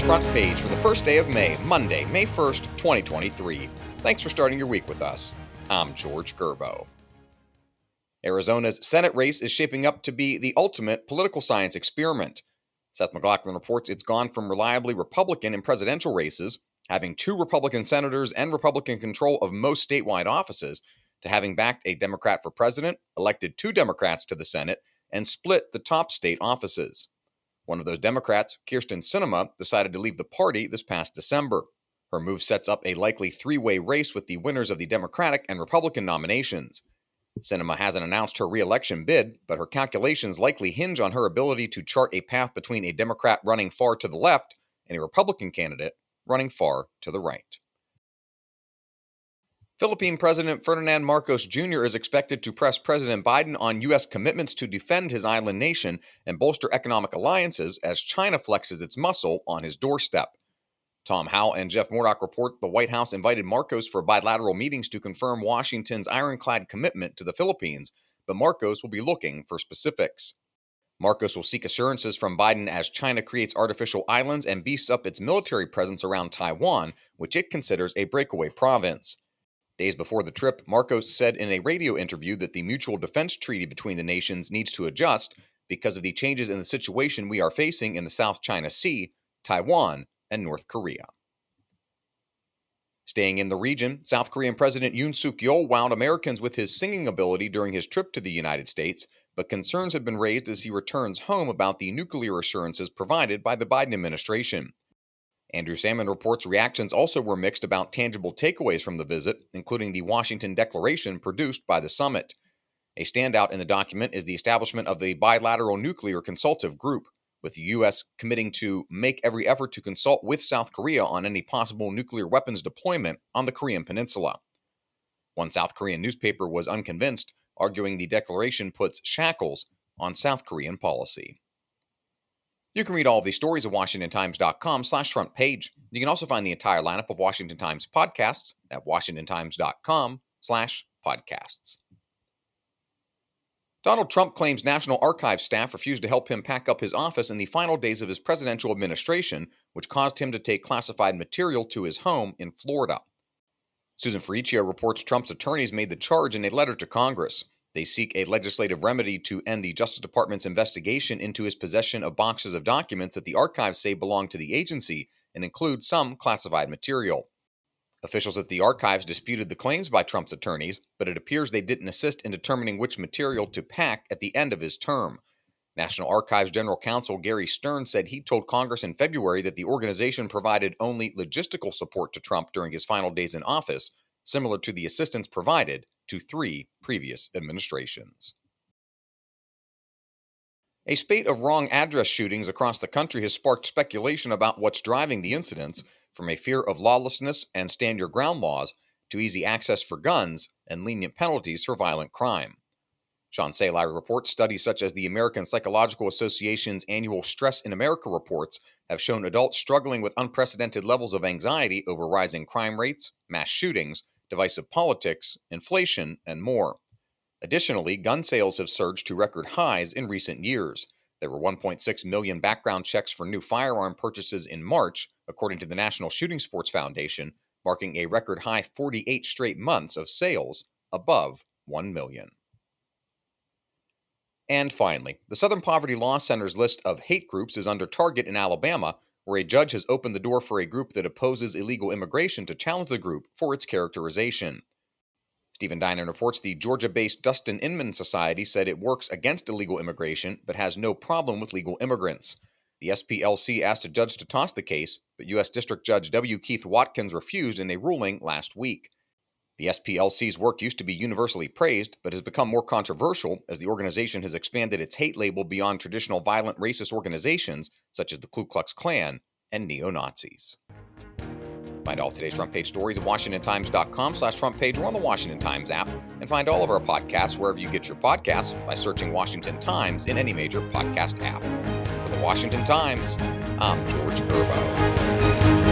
Front Page for the first day of May, Monday, May 1st, 2023. Thanks for starting your week with us. I'm George Gerbo. Arizona's Senate race is shaping up to be the ultimate political science experiment. Seth McLaughlin reports it's gone from reliably Republican in presidential races, having 2 Republican senators and Republican control of most statewide offices, to having backed a Democrat for president, elected 2 Democrats to the Senate, and split the top state offices. One of those Democrats, Kyrsten Sinema, decided to leave the party this past December. Her move sets up a likely 3-way race with the winners of the Democratic and Republican nominations. Sinema hasn't announced her re-election bid, but her calculations likely hinge on her ability to chart a path between a Democrat running far to the left and a Republican candidate running far to the right. Philippine President Ferdinand Marcos Jr. is expected to press President Biden on U.S. commitments to defend his island nation and bolster economic alliances as China flexes its muscle on his doorstep. Tom Howell and Jeff Murdoch report the White House invited Marcos for bilateral meetings to confirm Washington's ironclad commitment to the Philippines, but Marcos will be looking for specifics. Marcos will seek assurances from Biden as China creates artificial islands and beefs up its military presence around Taiwan, which it considers a breakaway province. Days before the trip, Marcos said in a radio interview that the mutual defense treaty between the nations needs to adjust because of the changes in the situation we are facing in the South China Sea, Taiwan, and North Korea. Staying in the region, South Korean President Yoon Suk-yeol wowed Americans with his singing ability during his trip to the United States, but concerns have been raised as he returns home about the nuclear assurances provided by the Biden administration. Andrew Salmon reports reactions also were mixed about tangible takeaways from the visit, including the Washington Declaration produced by the summit. A standout in the document is the establishment of a bilateral nuclear consultative group, with the U.S. committing to make every effort to consult with South Korea on any possible nuclear weapons deployment on the Korean Peninsula. One South Korean newspaper was unconvinced, arguing the declaration puts shackles on South Korean policy. You can read all of these stories at WashingtonTimes.com/front page. You can also find the entire lineup of Washington Times podcasts at WashingtonTimes.com/podcasts. Donald Trump claims National Archives staff refused to help him pack up his office in the final days of his presidential administration, which caused him to take classified material to his home in Florida. Susan Ferricchio reports Trump's attorneys made the charge in a letter to Congress. They seek a legislative remedy to end the Justice Department's investigation into his possession of boxes of documents that the archives say belong to the agency and include some classified material. Officials at the archives disputed the claims by Trump's attorneys, but it appears they didn't assist in determining which material to pack at the end of his term. National Archives General Counsel Gary Stern said he told Congress in February that the organization provided only logistical support to Trump during his final days in office, similar to the assistance provided to 3 previous administrations. A spate of wrong address shootings across the country has sparked speculation about what's driving the incidents, from a fear of lawlessness and stand-your-ground laws to easy access for guns and lenient penalties for violent crime. Sean Salai reports studies such as the American Psychological Association's annual Stress in America reports have shown adults struggling with unprecedented levels of anxiety over rising crime rates, mass shootings, divisive politics, inflation, and more. Additionally, gun sales have surged to record highs in recent years. There were 1.6 million background checks for new firearm purchases in March, according to the National Shooting Sports Foundation, marking a record high 48 straight months of sales above 1 million. And finally, the Southern Poverty Law Center's list of hate groups is under target in Alabama, where a judge has opened the door for a group that opposes illegal immigration to challenge the group for its characterization. Stephen Dinan reports the Georgia-based Dustin Inman Society said it works against illegal immigration but has no problem with legal immigrants. The SPLC asked a judge to toss the case, but U.S. District Judge W. Keith Watkins refused in a ruling last week. The SPLC's work used to be universally praised, but has become more controversial as the organization has expanded its hate label beyond traditional violent racist organizations such as the Ku Klux Klan and neo-Nazis. Find all of today's front page stories at WashingtonTimes.com/front page or on the Washington Times app, and find all of our podcasts wherever you get your podcasts by searching Washington Times in any major podcast app. For the Washington Times, I'm George Gerbo.